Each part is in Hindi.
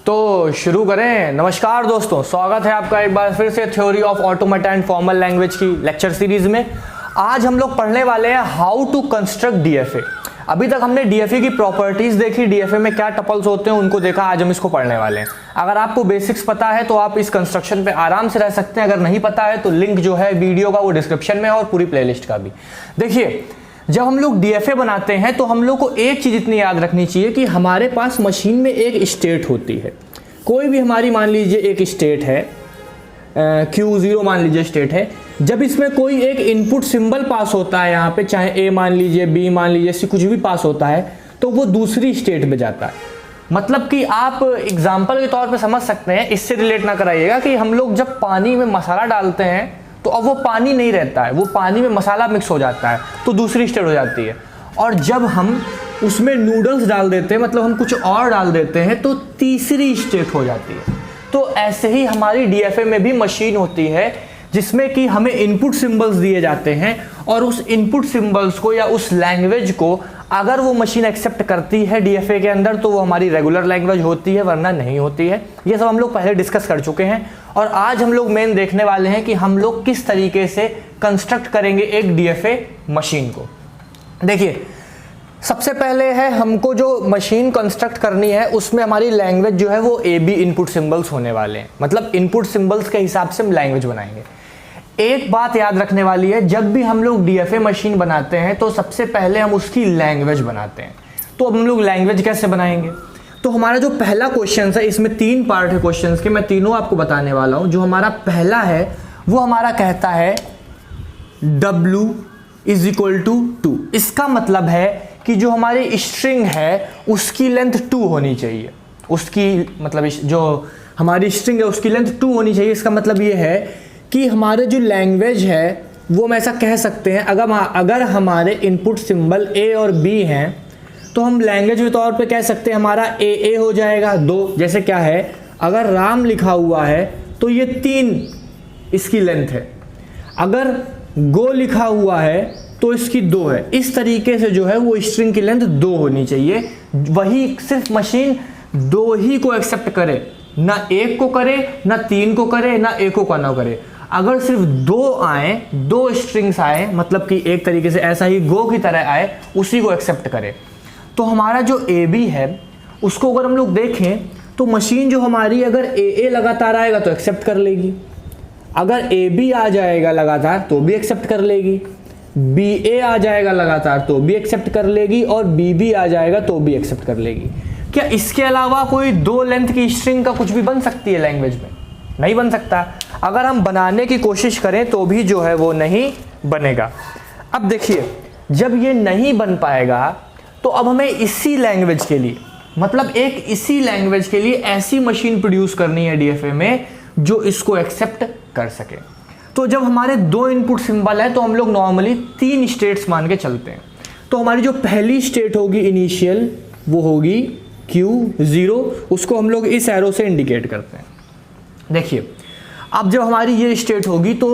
तो शुरू करें। नमस्कार दोस्तों, स्वागत है आपका एक बार फिर से theory of automata and formal language की लेक्चर सीरीज में। आज हम लोग पढ़ने वाले हैं हाउ टू कंस्ट्रक्ट डीएफए। अभी तक हमने डीएफए की प्रॉपर्टीज देखी, डीएफए में क्या टपल्स होते हैं उनको देखा। आज हम इसको पढ़ने वाले हैं। अगर आपको बेसिक्स पता है तो आप इस कंस्ट्रक्शन पे आराम से रह सकते हैं। अगर नहीं पता है तो लिंक जो है वीडियो का वो डिस्क्रिप्शन में और पूरी प्लेलिस्ट का भी। देखिए, जब हम लोग डीएफए बनाते हैं तो हम लोग को एक चीज इतनी याद रखनी चाहिए कि हमारे पास मशीन में एक स्टेट होती है। कोई भी हमारी मान लीजिए एक स्टेट है, Q0 मान लीजिए स्टेट है। जब इसमें कोई एक इनपुट सिंबल पास होता है, यहाँ पे चाहे A मान लीजिए, B मान लीजिए, C कुछ भी पास होता है तो वो दूसरी स्टेट में जाता है। मतलब कि आप एग्जाम्पल के तौर पे समझ सकते हैं, इससे रिलेट ना कराइएगा कि हम लोग जब पानी में मसाला डालते हैं तो अब वो पानी नहीं रहता है, वो पानी में मसाला मिक्स हो जाता है तो दूसरी स्टेट हो जाती है। और जब हम उसमें नूडल्स डाल देते हैं, मतलब हम कुछ और डाल देते हैं, तो तीसरी स्टेट हो जाती है। तो ऐसे ही हमारी डीएफए में भी मशीन होती है जिसमें कि हमें इनपुट सिंबल्स दिए जाते हैं और उस इनपुट सिंबल्स को या उस लैंग्वेज को अगर वो मशीन एक्सेप्ट करती है डीएफए के अंदर तो वो हमारी रेगुलर लैंग्वेज होती है, वरना नहीं होती है। ये सब हम लोग पहले डिस्कस कर चुके हैं और आज हम लोग मेन देखने वाले हैं कि हम लोग किस तरीके से कंस्ट्रक्ट करेंगे एक डीएफए मशीन को। देखिए, सबसे पहले है हमको जो मशीन कंस्ट्रक्ट करनी है उसमें हमारी लैंग्वेज जो है वो ए बी इनपुट सिंबल्स होने वाले हैं। मतलब इनपुट सिंबल्स के हिसाब से हम लैंग्वेज बनाएंगे। एक बात याद रखने वाली है, जब भी हम लोग डीएफए मशीन बनाते हैं तो सबसे पहले हम उसकी लैंग्वेज बनाते हैं। तो अब हम लोग लैंग्वेज कैसे बनाएंगे? तो हमारा जो पहला क्वेश्चन है, इसमें 3 पार्ट है क्वेश्चन के, मैं तीनों आपको बताने वाला हूं। जो हमारा पहला है वो हमारा कहता है W = 2। इसका मतलब है कि जो हमारी स्ट्रिंग है उसकी लेंथ 2 होनी चाहिए। उसकी मतलब जो हमारी स्ट्रिंग है उसकी लेंथ 2 होनी चाहिए। इसका मतलब ये है कि हमारे जो लैंग्वेज है वो हम ऐसा कह सकते हैं, अगर हमारे इनपुट सिंबल A और B हैं तो हम लैंग्वेज के तौर पे कह सकते हैं हमारा AA हो जाएगा 2। जैसे क्या है, अगर राम लिखा हुआ है तो ये 3 इसकी लेंथ है, अगर गो लिखा हुआ है तो इसकी 2 है। इस तरीके से जो है वो स्ट्रिंग की लेंथ 2 होनी चाहिए। वही सिर्फ मशीन 2 ही को एक्सेप्ट करे, ना 1 को करे, ना 3 को करे, ना 1 को ना करे। अगर सिर्फ 2 आए, 2 स्ट्रिंग्स आए, मतलब कि एक तरीके से ऐसा ही गो की तरह आए, उसी को एक्सेप्ट करे। तो हमारा जो ए बी है उसको अगर हम लोग देखें तो मशीन जो हमारी अगर ए लगातार आएगा तो एक्सेप्ट कर लेगी, अगर ए बी आ जाएगा लगातार तो भी एक्सेप्ट कर लेगी, बी ए आ जाएगा लगातार तो भी एक्सेप्ट कर लेगी, और बी बी आ जाएगा तो भी एक्सेप्ट कर लेगी। क्या इसके अलावा कोई 2 लेंथ की स्ट्रिंग का कुछ भी बन सकती है लैंग्वेज में? नहीं बन सकता। अगर हम बनाने की कोशिश करें तो भी जो है वो नहीं बनेगा। अब देखिए, जब ये नहीं बन पाएगा तो अब हमें इसी लैंग्वेज के लिए, मतलब एक इसी लैंग्वेज के लिए ऐसी मशीन प्रोड्यूस करनी है डीएफए में जो इसको एक्सेप्ट कर सके। तो जब हमारे 2 इनपुट सिंबल है तो हम लोग नॉर्मली 3 स्टेट्स मान के चलते हैं। तो हमारी जो पहली स्टेट होगी इनिशियल, वो होगी Q0। उसको हम लोग इस एरो से इंडिकेट करते हैं। देखिए, अब जब हमारी ये स्टेट होगी तो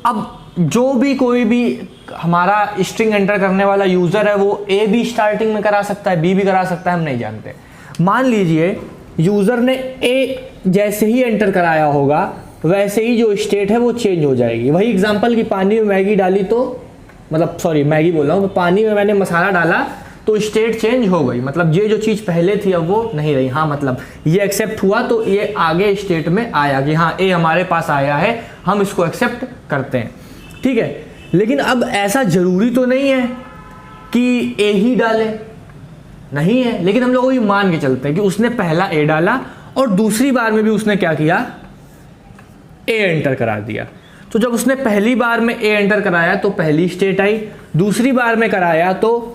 अब जो भी कोई भी हमारा स्ट्रिंग एंटर करने वाला यूज़र है वो ए बी स्टार्टिंग में करा सकता है, बी भी करा सकता है, हम नहीं जानते। मान लीजिए यूज़र ने ए जैसे ही एंटर कराया होगा वैसे ही जो स्टेट है वो चेंज हो जाएगी। वही एग्जांपल कि पानी में मैगी डाली तो, मतलब सॉरी मैगी बोल रहा हूँ, पानी में मैंने मसाला डाला तो स्टेट चेंज हो गई। मतलब ये जो चीज़ पहले थी अब वो नहीं रही। हाँ, मतलब ये एक्सेप्ट हुआ तो ये आगे स्टेट में आया कि हाँ ए हमारे पास आया है, हम इसको एक्सेप्ट करते हैं। ठीक है, लेकिन अब ऐसा जरूरी तो नहीं है कि ए ही डाले, नहीं है। लेकिन हम लोग ये मान के चलते हैं कि उसने पहला ए डाला और दूसरी बार में भी उसने क्या किया, ए एंटर करा दिया। तो जब उसने पहली बार में ए एंटर कराया तो पहली स्टेट आई, दूसरी बार में कराया तो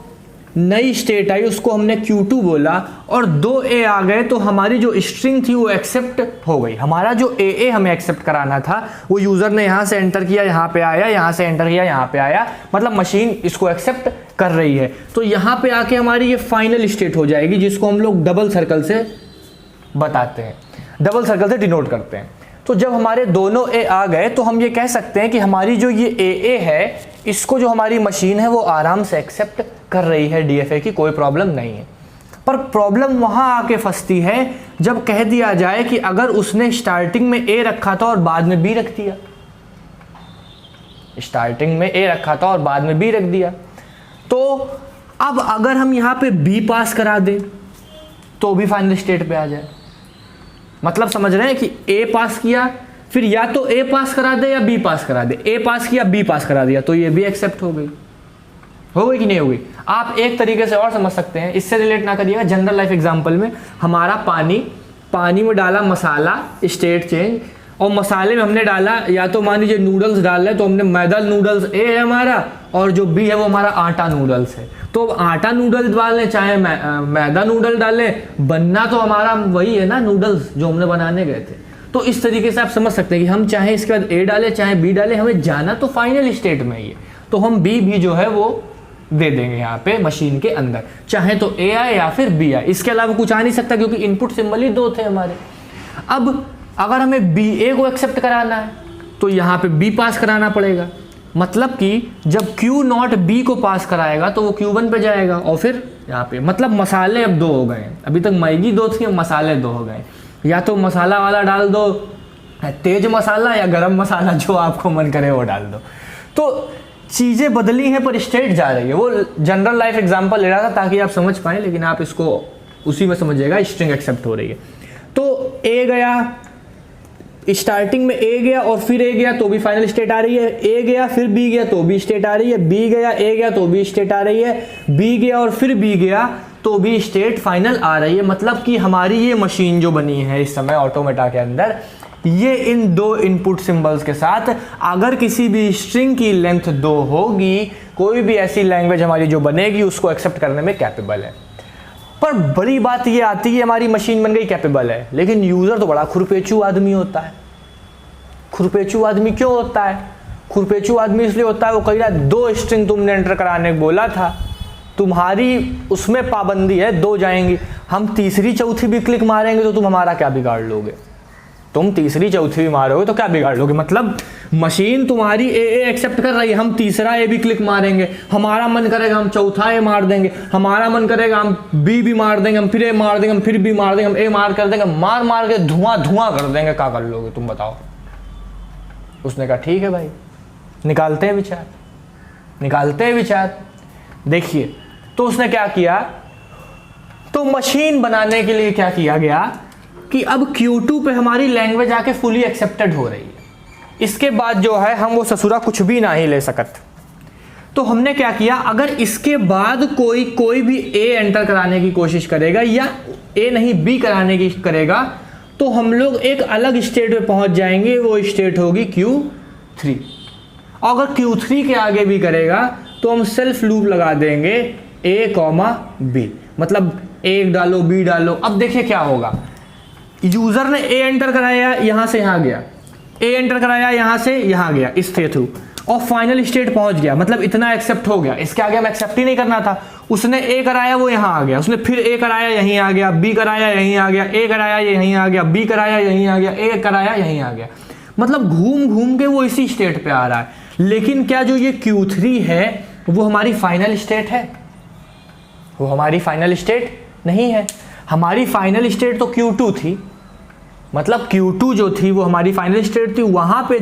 नई स्टेट आई, उसको हमने Q2 बोला, और 2 ए आ गए तो हमारी जो स्ट्रिंग थी वो एक्सेप्ट हो गई। हमारा जो ए हमें एक्सेप्ट कराना था वो यूज़र ने यहाँ से एंटर किया, यहाँ पे आया, यहाँ से एंटर किया, यहाँ पे आया, मतलब मशीन इसको एक्सेप्ट कर रही है। तो यहाँ पे आके हमारी ये फाइनल स्टेट हो जाएगी जिसको हम लोग डबल सर्कल से बताते हैं, डबल सर्कल से डिनोट करते हैं। तो जब हमारे दोनों ए आ गए तो हम ये कह सकते हैं कि हमारी जो ये ए है इसको जो हमारी मशीन है वो आराम से एक्सेप्ट कर रही है डीएफए की, कोई प्रॉब्लम नहीं है। पर प्रॉब्लम वहाँ आके फंसती है जब कह दिया जाए कि अगर उसने स्टार्टिंग में ए रखा था और बाद में बी रख दिया, स्टार्टिंग में ए रखा था और बाद में बी रख दिया, तो अब अगर हम यहाँ पे बी पास करा दें तो भी फाइनल स्टेट पे आ जाए। मतलब समझ रहे हैं कि ए पास किया, फिर या तो ए पास करा दे या बी पास करा दे, ए पास किया बी पास करा दिया, तो ये भी एक्सेप्ट हो गई कि नहीं हो गई। आप एक तरीके से और समझ सकते हैं, इससे रिलेट ना करिएगा, जनरल लाइफ एग्जांपल में हमारा पानी में डाला मसाला, स्टेट चेंज, और मसाले में हमने डाला या तो मान लीजिए नूडल्स डाल रहे तो हमने मैदा नूडल्स ए है हमारा, और जो बी है वो हमारा आटा नूडल्स है। तो आटा नूडल्स डालें चाहे मैदा नूडल डालें, बनना तो हमारा वही है ना, नूडल्स जो हमने बनाने गए थे। तो इस तरीके से आप समझ सकते हैं कि हम चाहे इसके बाद ए डालें चाहे बी डालें, हमें जाना तो फाइनल स्टेट में ही है, तो हम बी भी जो है वो दे देंगे यहाँ पे मशीन के अंदर, चाहे तो ए आए या फिर बी आए, इसके अलावा कुछ आ नहीं सकता क्योंकि इनपुट सिंबल ही दो थे हमारे। अब अगर हमें बी ए को एक्सेप्ट कराना है तो यहाँ पे बी पास कराना पड़ेगा, मतलब कि जब Q नॉट बी को पास कराएगा तो वो Q1 पे जाएगा, और फिर यहाँ पे मतलब मसाले अब 2 हो गए, अभी तक मैगी 2 थी, मसाले 2 हो गए। या तो मसाला वाला डाल दो, तेज मसाला, या गरम मसाला, जो आपको मन करे वो डाल दो। तो चीज़ें बदली हैं पर स्टेट जा रही है। वो जनरल लाइफ एग्जांपल ले रहा था ताकि आप समझ पाएँ, लेकिन आप इसको उसी में समझिएगा, स्ट्रिंग एक्सेप्ट हो रही है। तो ए गया, स्टार्टिंग में ए गया और फिर ए गया तो भी फाइनल स्टेट आ रही है, ए गया फिर बी गया तो भी स्टेट आ रही है, बी गया ए गया तो भी स्टेट आ रही है, बी गया और फिर बी गया तो भी स्टेट फाइनल आ रही है। मतलब कि हमारी ये मशीन जो बनी है इस समय ऑटोमेटा के अंदर, ये इन 2 इनपुट सिंबल्स के साथ अगर किसी भी स्ट्रिंग की लेंथ 2 होगी, कोई भी ऐसी लैंग्वेज हमारी जो बनेगी उसको एक्सेप्ट करने में कैपेबल है। पर बड़ी बात ये आती है हमारी मशीन बन गई कैपेबल है, लेकिन यूज़र तो बड़ा खुरपेचू आदमी होता है। खुरपेचू आदमी क्यों होता है? खुरपेचू आदमी इसलिए होता है, वो कह रहा है 2 स्ट्रिंग तुमने एंटर कराने को बोला था, तुम्हारी उसमें पाबंदी है 2 जाएंगी, हम तीसरी चौथी भी क्लिक मारेंगे तो तुम हमारा क्या बिगाड़ लोगे? तुम तीसरी चौथी भी मारोगे तो क्या बिगाड़ लोगे? मतलब मशीन तुम्हारी ए एक्सेप्ट कर रही है, हम तीसरा ए भी क्लिक मारेंगे, हमारा मन करेगा हम चौथा ए मार देंगे, हमारा मन करेगा हम बी भी मार देंगे, हम फिर ए मार देंगे, हम फिर बी मार देंगे, हम ए मार कर देंगे, मार मार के धुआं धुआं कर देंगे, क्या कर लोगे तुम बताओ? उसने कहा ठीक है भाई, निकालते हैं विचार, निकालते हैं विचार। देखिए तो उसने क्या किया, तो मशीन बनाने के लिए क्या किया गया कि अब Q2 पे हमारी लैंग्वेज आके फुली एक्सेप्टेड हो रही है, इसके बाद जो है हम वो ससुरा कुछ भी ना ही ले सकत। तो हमने क्या किया, अगर इसके बाद कोई भी ए एंटर कराने की कोशिश करेगा या ए नहीं बी कराने की करेगा तो हम लोग एक अलग स्टेट पे पहुंच जाएंगे, वो स्टेट होगी Q3। अगर Q3 के आगे भी करेगा तो हम सेल्फ लूप लगा देंगे A, B, मतलब ए डालो बी डालो। अब देखिए क्या होगा, यूजर ने ए एंटर कराया, यहां से यहां गया, ए एंटर कराया यहां से यहां गया, इसके थ्रू, और फाइनल स्टेट पहुंच गया, मतलब इतना एक्सेप्ट हो गया। इसके आगे हम एक्सेप्ट ही नहीं करना था, उसने ए कराया वो यहां आ गया, उसने फिर ए कराया यहीं आ गया, बी कराया यहीं आ गया, ए कराया यहीं आ गया, बी कराया यहीं आ गया, ए कराया यहीं आ गया, मतलब घूम घूम के वो इसी स्टेट पे आ रहा है। लेकिन क्या जो ये Q3 है वो हमारी फाइनल स्टेट है? वो हमारी फाइनल स्टेट नहीं है। हमारी फाइनल स्टेट तो Q2 थी, मतलब Q2 जो थी वो हमारी फाइनल स्टेट थी। वहां पे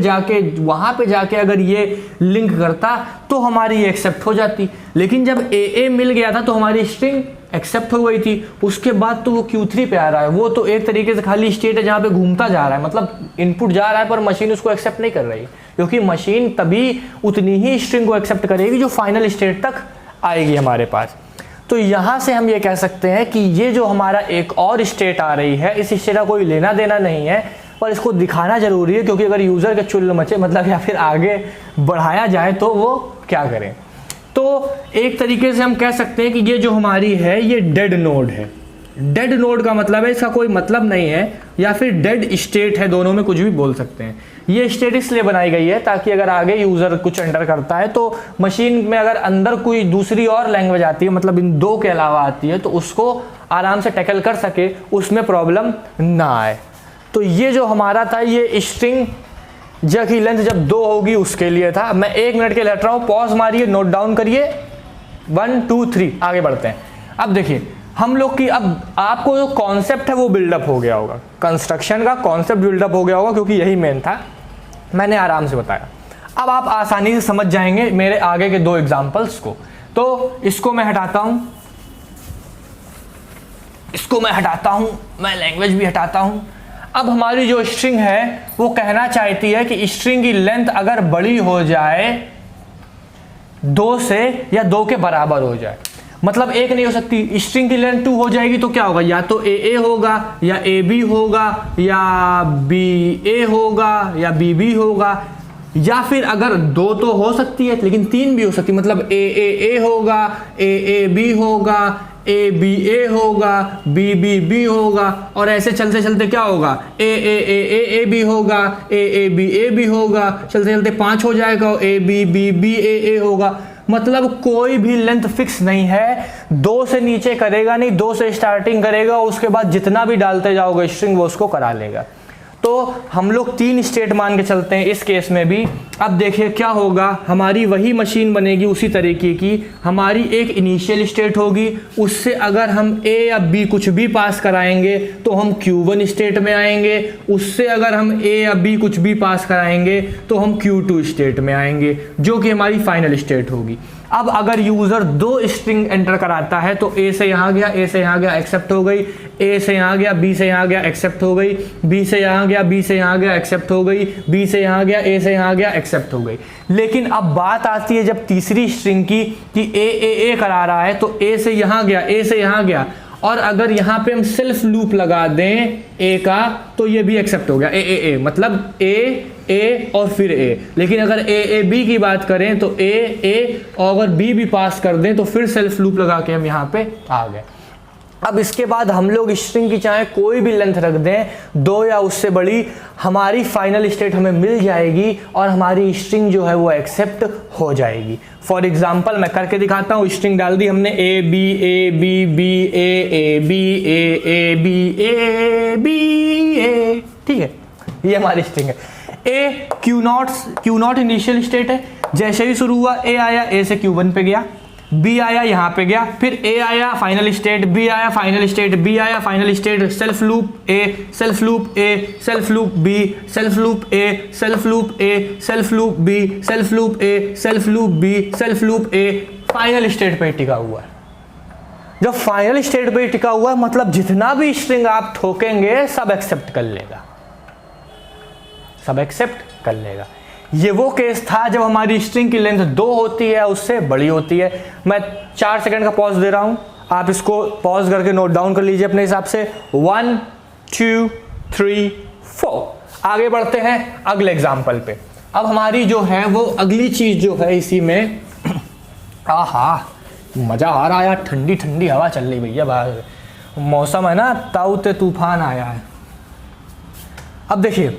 जाके अगर ये लिंक करता तो हमारी ये एक्सेप्ट हो जाती, लेकिन जब ए मिल गया था तो हमारी स्ट्रिंग एक्सेप्ट हो गई थी। उसके बाद तो वो Q3 पे आ रहा है, वो तो एक तरीके से खाली स्टेट है जहाँ पे घूमता जा रहा है, मतलब इनपुट जा रहा है पर मशीन उसको एक्सेप्ट नहीं कर रही, क्योंकि मशीन तभी उतनी ही स्ट्रिंग को एक्सेप्ट करेगी जो फाइनल स्टेट तक आएगी हमारे पास। तो यहाँ से हम ये कह सकते हैं कि ये जो हमारा एक और स्टेट आ रही है, इस स्टेट का कोई लेना देना नहीं है, पर इसको दिखाना जरूरी है, क्योंकि अगर यूज़र के चुल्ल मचे, मतलब या फिर आगे बढ़ाया जाए तो वो क्या करें। तो एक तरीके से हम कह सकते हैं कि ये जो हमारी है ये डेड नोड है। डेड नोड का मतलब है इसका कोई मतलब नहीं है, या फिर डेड स्टेट है, दोनों में कुछ भी बोल सकते हैं। ये स्टेट इसलिए बनाई गई है ताकि अगर आगे यूज़र कुछ एंटर करता है तो मशीन में अगर अंदर कोई दूसरी और लैंग्वेज आती है, मतलब इन 2 के अलावा आती है, तो उसको आराम से टैकल कर सके, उसमें प्रॉब्लम ना आए। तो ये जो हमारा था ये स्ट्रिंग की लेंथ जब 2 होगी उसके लिए था। मैं 1 मिनट के लिए हट रहा हूँ, पॉज मारिए, नोट डाउन करिए, 1 2 3 आगे बढ़ते हैं। अब देखिए हम लोग की अब आपको जो कॉन्सेप्ट है वो बिल्डअप हो गया होगा, कंस्ट्रक्शन का कॉन्सेप्ट बिल्डअप हो गया होगा, क्योंकि यही मेन था, मैंने आराम से बताया। अब आप आसानी से समझ जाएंगे मेरे आगे के 2 एग्जाम्पल्स को। तो इसको मैं हटाता हूं, इसको मैं हटाता हूं, मैं लैंग्वेज भी हटाता हूं। अब हमारी जो स्ट्रिंग है वो कहना चाहती है कि स्ट्रिंग की लेंथ अगर बड़ी हो जाए 2 से या 2 के बराबर हो जाए, मतलब 1 नहीं हो सकती, स्ट्रिंग की लेंथ 2 हो जाएगी तो क्या होगा, या तो ए होगा या ए बी होगा या बी ए होगा या बी बी होगा, या फिर अगर 2 तो हो सकती है लेकिन 3 भी हो सकती है, मतलब ए होगा, ए बी होगा, ए बी ए होगा, बी बी बी होगा, और ऐसे चलते चलते क्या होगा, ए बी होगा, ए बी ए बी होगा, चलते चलते 5 हो जाएगा, ए बी बी बी ए होगा। मतलब कोई भी लेंथ फिक्स नहीं है, 2 से नीचे करेगा नहीं, 2 से स्टार्टिंग करेगा, उसके बाद जितना भी डालते जाओगे स्ट्रिंग वो उसको करा लेगा। तो हम लोग 3 स्टेट मान के चलते हैं इस केस में भी। अब देखिए क्या होगा, हमारी वही मशीन बनेगी उसी तरीके की, हमारी एक इनिशियल स्टेट होगी, उससे अगर हम ए या बी कुछ भी पास कराएंगे तो हम Q1 स्टेट में आएंगे, उससे अगर हम ए या बी कुछ भी पास कराएंगे तो हम Q2 स्टेट में आएंगे, जो कि हमारी फाइनल स्टेट होगी। अब अगर यूज़र 2 स्ट्रिंग एंटर कराता है तो ए से यहाँ गया, ए से यहाँ गया, एक्सेप्ट हो गई, ए से यहाँ गया, बी से यहाँ गया, एक्सेप्ट हो गई, बी से यहाँ गया, बी से यहाँ गया, एक्सेप्ट हो गई, बी से यहाँ गया, ए से यहाँ गया, एक्सेप्ट हो गई। लेकिन अब बात आती है जब तीसरी स्ट्रिंग की कि ए करा रहा है, तो ए से यहाँ गया, ए से यहाँ गया, और अगर यहाँ पे हम सेल्फ लूप लगा दें ए का तो ये भी एक्सेप्ट हो गया, ए मतलब ए और फिर ए। लेकिन अगर ए बी की बात करें तो ए और अगर बी भी पास कर दें तो फिर सेल्फ लूप लगा के हम यहाँ पे आ गए। अब इसके बाद हम लोग स्ट्रिंग की चाहे कोई भी लेंथ रख दें, 2 या उससे बड़ी, हमारी फाइनल स्टेट हमें मिल जाएगी और हमारी स्ट्रिंग जो है वो एक्सेप्ट हो जाएगी। फॉर एग्जांपल मैं करके दिखाता हूँ, स्ट्रिंग डाल दी हमने a b b a b a b a, ठीक है, ये हमारी स्ट्रिंग है। A q naught initial state है, जैसे ही शुरू हुआ ए आया, ए से Q1 पे गया, बी आया यहाँ पे गया, फिर ए आया फाइनल स्टेट, बी आया फाइनल स्टेट, बी आया final state, self loop A, self loop A, self loop B, self loop A, self loop A, self loop B, self loop A, self loop B, self loop A, final state पे टिका हुआ है। जब फाइनल स्टेट पे टिका हुआ है मतलब जितना भी स्ट्रिंग आप ठोकेंगे सब एक्सेप्ट कर लेगा, सब एक्सेप्ट कर लेगा। ये वो केस था जब हमारी स्ट्रिंग की लेंथ 2 होती है, उससे बड़ी होती है। मैं 4 सेकंड का पॉज दे रहा हूं, आप इसको पॉज करके नोट डाउन कर लीजिए अपने हिसाब से। 1 2 3 4। आगे बढ़ते हैं अगले एग्जाम्पल पे। अब हमारी जो है वो अगली चीज जो है इसी में, आहा मजा आ रहा है यार, ठंडी ठंडी हवा चल रही भैया बाहर, मौसम है ना, ताऊते तूफान आया है। अब देखिए,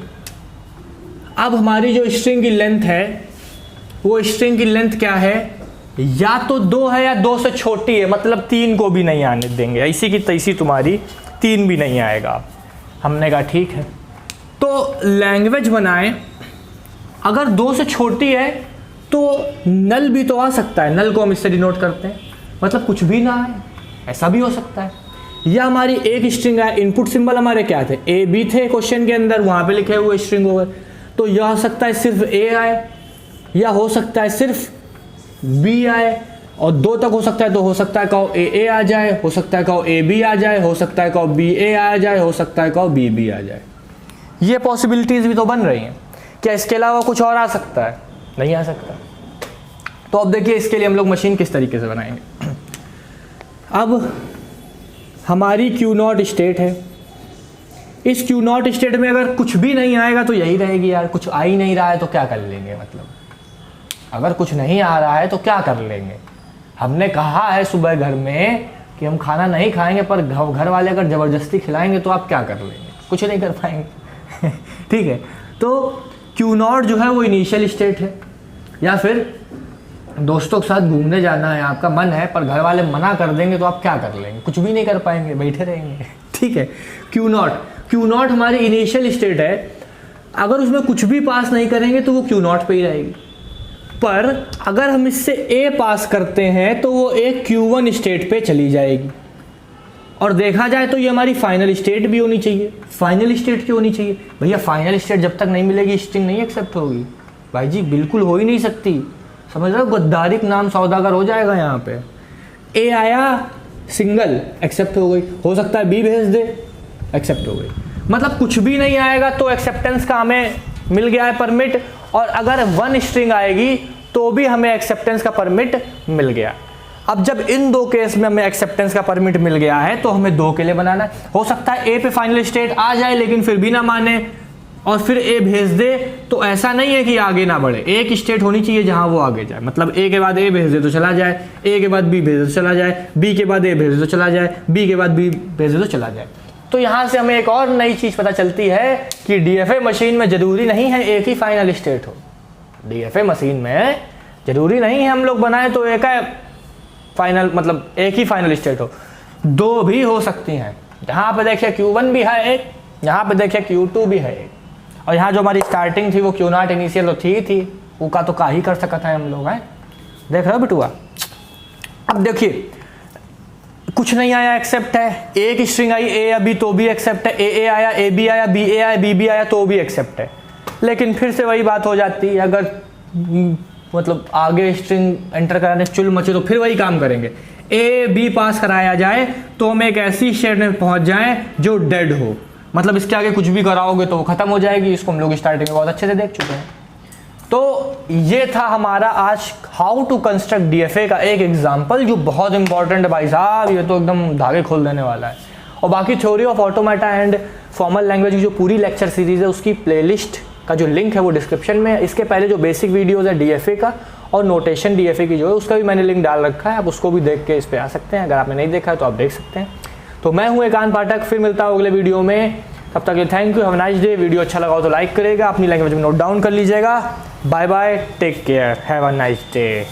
अब हमारी जो स्ट्रिंग की लेंथ है वो स्ट्रिंग की लेंथ क्या है, या तो 2 है या 2 से छोटी है, मतलब 3 को भी नहीं आने देंगे, ऐसी की तैसी तुम्हारी 3 भी नहीं आएगा। हमने कहा ठीक है, तो लैंग्वेज बनाएं, अगर 2 से छोटी है तो नल भी तो आ सकता है, नल को हम इससे डिनोट करते हैं, मतलब कुछ भी ना आए, ऐसा भी हो सकता है। या हमारी एक स्ट्रिंग है, इनपुट सिंबल हमारे क्या थे, ए बी थे क्वेश्चन के अंदर, वहाँ पे लिखे हुए स्ट्रिंग ओवर, तो यह हो सकता है सिर्फ ए आए, या हो सकता है सिर्फ बी आए, और 2 तक हो सकता है, तो हो सकता है कहो ए आ जाए, हो सकता है कहो ए बी आ जाए, हो सकता है कहो बी ए आ जाए, हो सकता है कहो बी बी आ जाए। ये पॉसिबिलिटीज भी तो बन रही हैं। क्या इसके अलावा कुछ और आ सकता है? नहीं आ सकता। तो अब देखिए इसके लिए हम लोग मशीन किस तरीके से बनाएंगे। अब हमारी Q0 स्टेट है, इस Q0 स्टेट में अगर कुछ भी नहीं आएगा तो यही रहेगी यार, कुछ आ ही नहीं रहा है तो क्या कर लेंगे, मतलब अगर कुछ नहीं आ रहा है तो क्या कर लेंगे। हमने कहा है सुबह घर में कि हम खाना नहीं खाएंगे, पर घर वाले अगर ज़बरदस्ती खिलाएंगे तो आप क्या कर लेंगे, कुछ नहीं कर पाएंगे। ठीक है, तो Q0 जो है वो इनिशियल स्टेट है, या फिर दोस्तों के साथ घूमने जाना है, आपका मन है पर घर वाले मना कर देंगे तो आप क्या कर लेंगे, कुछ भी नहीं कर पाएंगे, बैठे रहेंगे। ठीक है, Q0 हमारी इनिशियल स्टेट है, अगर उसमें कुछ भी पास नहीं करेंगे तो वो Q0 पे ही रहेगी, पर अगर हम इससे A पास करते हैं तो वो एक Q1 स्टेट पे चली जाएगी। और देखा जाए तो ये हमारी फाइनल स्टेट भी होनी चाहिए। फाइनल स्टेट क्यों होनी चाहिए भैया? फाइनल स्टेट जब तक नहीं मिलेगी स्ट्रिंग नहीं एक्सेप्ट होगी। भाई जी बिल्कुल हो ही नहीं सकती, समझ रहे हो? गद्दारी का नाम सौदागर हो जाएगा यहाँ पे। ए आया सिंगल, एक्सेप्ट हो गई। हो सकता है बी भेज दे, एक्सेप्ट हो गई। मतलब कुछ भी नहीं आएगा तो एक्सेप्टेंस का हमें मिल गया है परमिट, और अगर वन स्ट्रिंग आएगी तो भी हमें एक्सेप्टेंस का परमिट मिल गया। अब जब इन दो केस में हमें एक्सेप्टेंस का परमिट मिल गया है तो हमें दो के लिए बनाना है। हो सकता है ए पे फाइनल स्टेट आ जाए लेकिन फिर भी ना माने और फिर ए भेज दे, तो ऐसा नहीं है कि आगे ना बढ़े। एक स्टेट होनी चाहिए जहां वो आगे जाए, मतलब ए के बाद ए भेज दे तो चला जाए, ए के बाद बी भेज दे तो चला जाए, बी के बाद ए भेज दे तो चला जाए, बी के बाद बी भेज दे तो चला जाए। तो यहां से हमें एक और नई चीज पता चलती है कि डीएफए मशीन में जरूरी नहीं है एक ही फाइनल स्टेट हो। डीएफए मशीन में जरूरी नहीं है हम लोग बनाए तो एक फाइनल, मतलब एक ही फाइनल स्टेट हो, दो भी हो सकती हैं। यहाँ पे देखिए Q1 भी है एक, यहाँ पे देखिए Q2 भी है एक, और यहाँ जो हमारी स्टार्टिंग थी वो Q0 इनिशियल तो थी वो का तो का ही कर सकता है हम लोग, हैं देख रहे हो बिटुआ। अब देखिए कुछ नहीं आया एक्सेप्ट है, एक स्ट्रिंग आई ए या बी तो भी एक्सेप्ट है, ए आया, ए बी आया, बी ए आया, बी आया तो भी एक्सेप्ट है। लेकिन फिर से वही बात हो जाती है, अगर मतलब आगे स्ट्रिंग एंटर कराने चुल मचे तो फिर वही काम करेंगे। ए बी पास कराया जाए तो हम एक ऐसी स्टेट में पहुंच जाएं जो डेड हो, मतलब इसके आगे कुछ भी कराओगे तो वो खत्म हो जाएगी। इसको हम लोग स्टार्टिंग में बहुत अच्छे से देख चुके हैं। तो ये था हमारा आज हाउ टू कंस्ट्रक्ट डीएफए का एक एग्जाम्पल जो बहुत इंपॉर्टेंट है भाई साहब, ये तो एकदम धागे खोल देने वाला है। और बाकी theory of automata and formal language की जो पूरी लेक्चर सीरीज है उसकी प्लेलिस्ट का जो लिंक है वो डिस्क्रिप्शन में है। इसके पहले जो बेसिक वीडियोस है डीएफए का और नोटेशन डीएफए की जो है उसका भी मैंने लिंक डाल रखा है, आप उसको भी देख के इस पे आ सकते हैं। अगर आपने नहीं देखा है तो आप देख सकते हैं। तो मैं हूँ एकांत पाठक, फिर मिलता हूँ अगले वीडियो में। तब तक के thank you, have a nice day. Video अच्छा लगा हो तो लाइक करेगा, अपनी लैंग्वेज में नोट डाउन कर लीजिएगा। Bye bye, take care, have a nice day.